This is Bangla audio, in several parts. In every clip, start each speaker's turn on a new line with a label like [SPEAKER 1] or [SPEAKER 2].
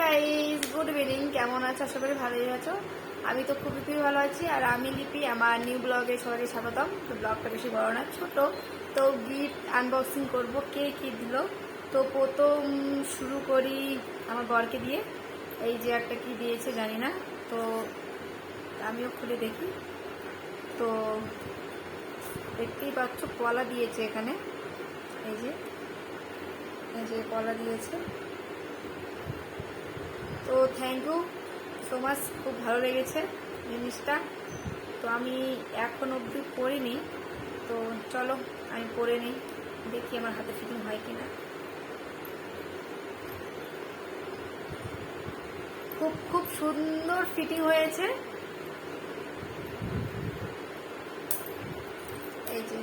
[SPEAKER 1] Guys, good evening. কেমন আছো? আশা করি ভালোই আছো। আমি তো খুবই ভালো আছি। আর আমি লিপি, আমার নিউ ব্লগে সবাইকে স্বাগতম। তো ব্লগটা বেশি বড় না, ছোট। তো গিফট আনবক্সিং করব। কে কি দিল। তো প্রথম শুরু করি আমার বরকে দিয়ে। এই যে একটা কি দিয়েছে জানি না, তো আমিও খুলে দেখি। তো দেখতেই পাচ্ছ কলা দিয়েছে এখানে। এই যে কলা দিয়েছে। তো থ্যাংক ইউ সো মাচ, খুব ভালো লেগেছে জিনিসটা। তো আমি এখন অবধি পরিনি, তো চলো আমি পরে নিই, দেখি আমার হাতে ফিটিং হয় কিনা। খুব খুব সুন্দর ফিটিং হয়েছে। এই যে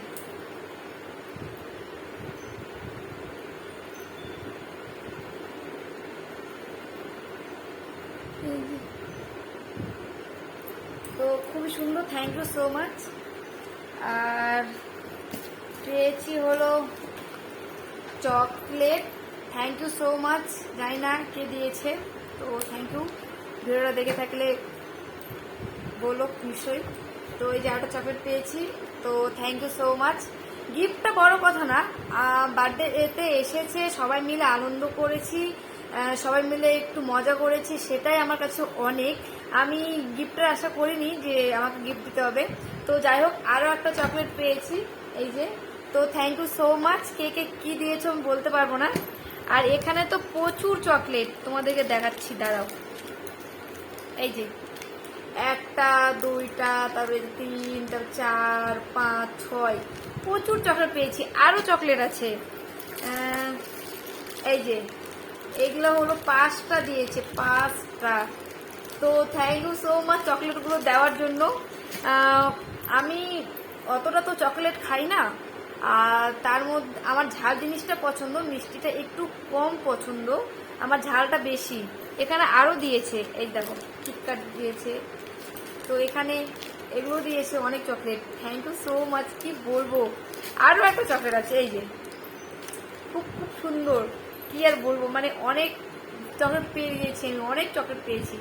[SPEAKER 1] তো খুবই সুন্দর, থ্যাংক ইউ সো মাচ। আর পেয়েছি হলো chocolate. Thank you so much, জানি না কে দিয়েছে, তো থ্যাংক ইউ। ভিডিওটা দেখে থাকলে বলো নিশ্চয়ই। তো এই যে একটা চকলেট পেয়েছি, তো থ্যাংক ইউ সো মাচ। গিফটটা বড় কথা না, বার্থডে এতে এসেছে, সবাই মিলে আনন্দ করেছি, সবাই মিলে একটু মজা করেছি, সেটাই আমার কাছে অনেক। আমি গিফটের আশা করিনি যে আমাকে গিফট দিতে হবে। তো যাই হোক, আরও একটা চকলেট পেয়েছি, এই যে। তো থ্যাংক ইউ সো মাচ। কে কে কী দিয়েছো আমি বলতে পারবো না। আর এখানে তো প্রচুর চকলেট, তোমাদেরকে দেখাচ্ছি, দাঁড়াও। এই যে একটা, দুইটা, তারপরে 3, তারপর 4, 5, 6, প্রচুর চকলেট পেয়েছি। আরও চকলেট আছে। এই যে এগুলো হলো 5টা দিয়েছে, 5টা। তো থ্যাংক ইউ সো মাচ চকলেটগুলো দেওয়ার জন্য। আমি অতটা তো চকলেট খাই না, আর তার মধ্যে আমার ঝাল জিনিসটা পছন্দ, মিষ্টিটা একটু কম পছন্দ, আমার ঝালটা বেশি। এখানে আরও দিয়েছে, এই দেখো কিটক্যাট দিয়েছে, তো এখানে এগুলো দিয়েছে, অনেক chocolate. Thank you so much, কি বলবো। আরও একটা চকলেট আছে, এই যে খুব খুব সুন্দর, কি আর বলবো, মানে অনেক চকলেট পেয়ে গিয়েছি আমি, অনেক চকলেট পেয়েছি।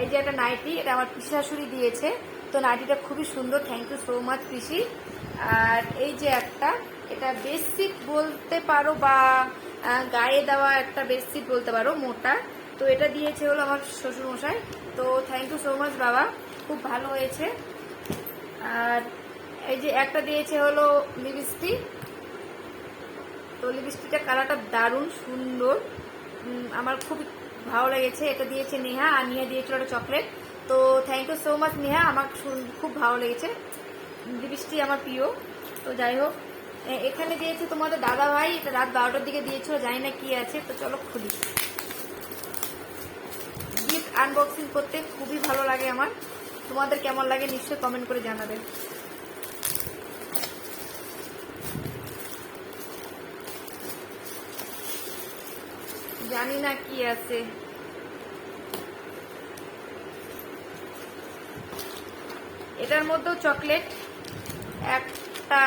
[SPEAKER 1] এই যে একটা নাইটি, এটা আমার পিসি শাশুড়ি দিয়েছে, তো নাইটিটা খুবই সুন্দর, থ্যাংক ইউ সো মাচ পিসি। আর এই যে একটা, এটা বেডশিট বলতে পারো বা গায়ে দেওয়া একটা বেডশিট বলতে পারো, মোটা। তো এটা দিয়েছে হলো আমার শ্বশুরমশাই, তো থ্যাংক ইউ সো মাচ বাবা, খুব ভালো হয়েছে। আর এই যে একটা দিয়েছে হলো লিপস্টিক, তো লিপস্টিকটা কালারটা দারুণ সুন্দর, আমার খুব ভালো লেগেছে। এটা দিয়েছে নেহা, আর নেহা দিয়েছিল একটা চকলেট। তো thank you so much Neha, আমার খুব ভালো লেগেছে, লিপস্টিক আমার প্রিয়। তো যাই হোক, এখানে দিয়েছে তোমাদের দাদা ভাই, এটা রাত 12টার দিকে দিয়েছিল, জানি না কি আছে। তো চলো খুলি। গিফট আনবক্সিং করতে খুবই ভালো লাগে আমার, তোমাদের কেমন লাগে নিশ্চয়ই কমেন্ট করে জানাবে। জানি না কি আছে। এটার মধ্যেও চকলেট, 1টা,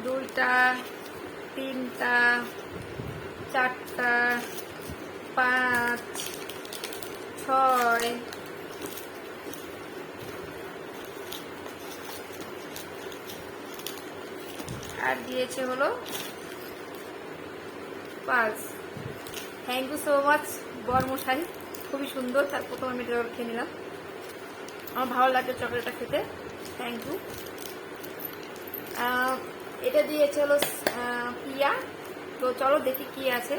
[SPEAKER 1] 2টা, 3টা, 4টা, 5, 6, আর দিয়েছে হলো 5। থ্যাংক ইউ সো মাচ বরমশাই, খুবই সুন্দর। তার প্রথম আমি এটা খেয়ে নিলাম, আমার ভালো লাগে চকলেটটা খেতে, থ্যাংক ইউ। এটা দিয়েছে হলো পিয়া। তো চলো দেখি কি আছে।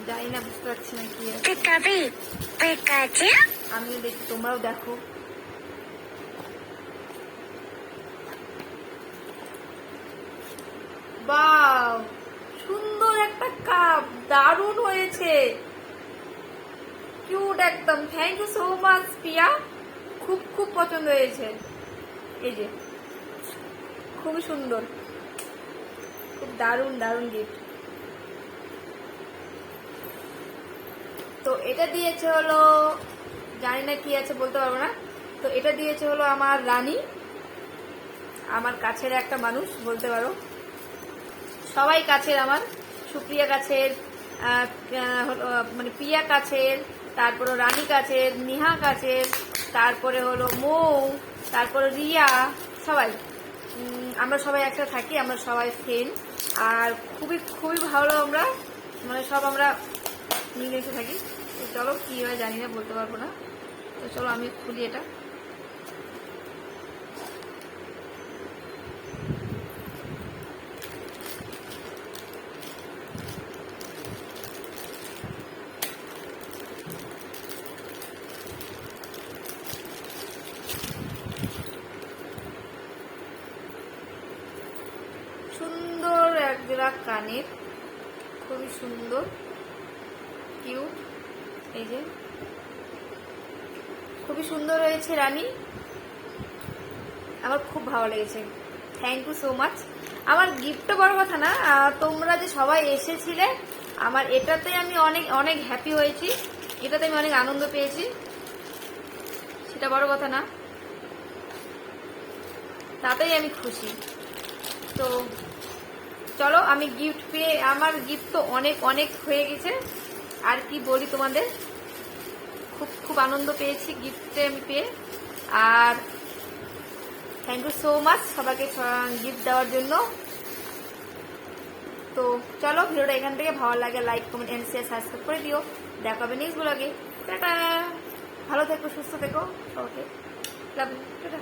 [SPEAKER 1] জানি না, বুঝতে পারছি না কি আছে। আমিও দেখি, তোমরাও দেখো। বাহ, সুন্দর একটা কাপ, দারুণ হয়েছে, কিউট একদম। থ্যাংক ইউ সো মাচ পিয়া, খুব খুব পছন্দ হয়েছে। এই যে খুবই সুন্দর, খুব দারুণ দারুণ গিফট। তো এটা দিয়েছে হলো, জানি না কি আছে, বলতে পারবো না। তো এটা দিয়েছে হলো আমার রানী, আমার কাছের একটা মানুষ বলতে পারো, সবাই কাছের আমার। সুপ্রিয়া কাছের, মানে পিয়া কাছের, তারপরে রানী কাছের, নিহা কাছের, তারপরে হলো মৌ, তারপরে রিয়া, সবাই। আমরা সবাই একসাথে থাকি, আমরা সবাই ফ্রেন্ড। আর খুবই খুবই ভালো আমরা, মানে সব আমরা মিলেমিশে থাকি। তো চলো কী হয় জানি না, বলতে পারবো না। তো চলো আমি খুলি এটা। সুন্দর এক জোড়া কানের, খুবই সুন্দর কিউট। এই যে খুবই সুন্দর হয়েছে রানী, আমার খুব ভালো লেগেছে। Thank you so much. আমার গিফটটা বড় কথা না, তোমরা যে সবাই এসেছিলে, আমার এটাতে আমি অনেক অনেক হ্যাপি হয়েছি, এটাতে আমি অনেক আনন্দ পেয়েছি, সেটা বড় কথা না, তাতেই আমি খুশি। তো চলো আমি গিফট পেয়ে, আমার গিফট তো অনেক অনেক হয়ে গেছে, আর কি বলি তোমাদের, খুব খুব আনন্দ পেয়েছি গিফটে আমি পেয়ে। আর থ্যাংক ইউ সো মাচ সবাইকে গিফট দেওয়ার জন্য। তো চলো ভিডিওটা এখান থেকে ভালো লাগে like comment and share subscribe করে দিও। দেখা হবে নেক্সট ব্লগে। টাটা, ভালো থেকো, সুস্থ থেকো, সবাইকে লাভ ইউ, টাটা।